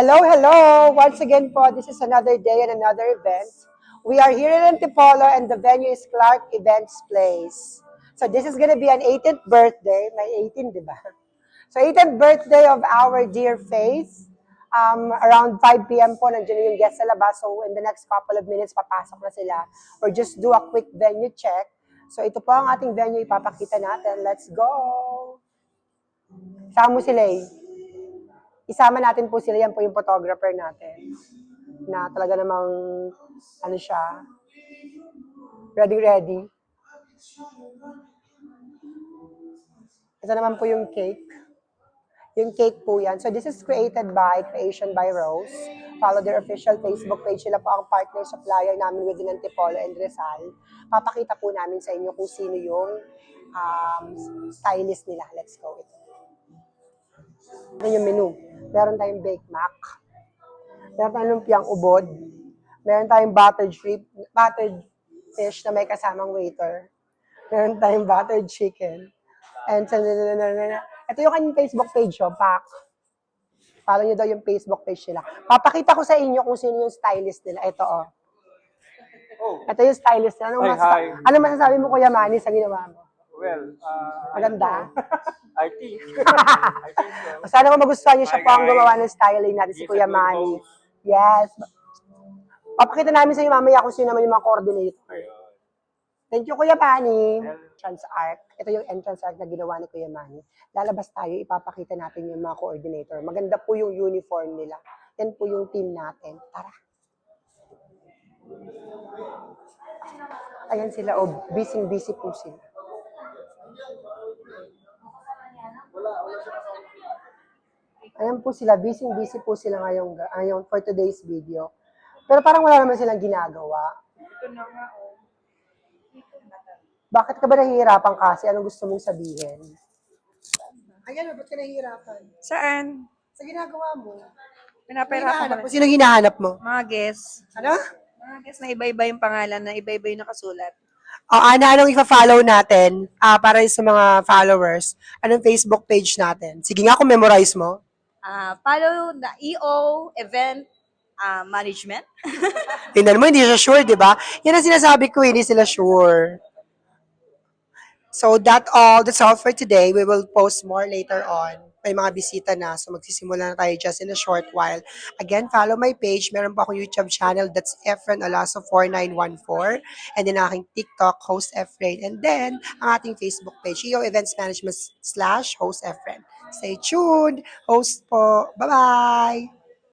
Hello, hello! Once again po, this is another day and another event. We are here in Antipolo and the venue is Clark Events Place. So this is gonna be an 18th birthday. May 18, di ba? So 18th birthday of our dear Faith. Around 5 p.m. po, nandiyan na yung guest sa labas. So in the next couple of minutes, papasok na sila. Or just do a quick venue check. So ito po ang ating venue, ipapakita natin. Let's go! Sama mo si Lay. Isama natin po sila, yan po yung photographer natin. Na talaga namang, ano siya, ready. Ito naman po yung cake. Yung cake po yan. So this is created by Creation by Rose. Follow their official Facebook page. Sila po ang partner supplier namin within Antipolo and Rizal. Papakita po namin sa inyo kung sino yung stylist nila. Let's go. Ito yung menu. Meron tayong baked mac. Meron tayong lumpiang ubod. Meron tayong buttered fish na may kasamang waiter. Meron tayong buttered chicken. And ito yung kanyang Facebook page, Pak. Follow nyo daw yung Facebook page nila. Papakita ko sa inyo kung sino yung stylist nila. Ito, oh. Ito yung stylist nila. Ano masasabi mo, Kuya Manny, sa ginawa mo? Well, Maganda? I think so. Sana mo magustuhan niyo siya Hi, po ang guys. gumawa ng styling natin, si He's a Kuya good Manny. host. Yes. Papakita namin sa inyo mamaya kung sino naman yung mga coordinator. Ayun. Thank you, Kuya Manny. Well, Entrance arc. Ito yung entrance arc na ginawa ni Kuya Manny. Lalabas tayo, ipapakita natin yung mga coordinator. Maganda po yung uniform nila. Yan po yung team natin. Tara. Ayan sila, oh, busy po sila. Ayan po sila, busy po sila ngayon for today's video. Pero parang wala naman silang ginagawa. ito na nga, oh. Bakit ka ba nahihirapan kasi? Anong gusto mong sabihin? Ayan, ba't ka nahihirapan? Saan? Sa ginagawa mo. Pinapahirapan ko. Sino hinahanap mo? Mga guests. Ano? Mga guests na iba-iba yung pangalan, na iba-iba yung nakasulat. Ana, anong ipa-follow natin para sa mga followers? Anong Facebook page natin? Sige nga, kung memorize mo. Follow the EO event management. Tingnan mo, hindi siya sure, di ba? Yan ang sinasabi ko, hindi sila sure. So that's all for today. We will post more later on. May mga bisita na, so magsisimula na tayo just in a short while. Again, follow my page. Meron pa akong YouTube channel, that's Efren Alaso 4914. And then aking TikTok, Host Efren. And then, ang ating Facebook page, EO Events Management /Host Efren. Stay tuned. Host po. Bye-bye!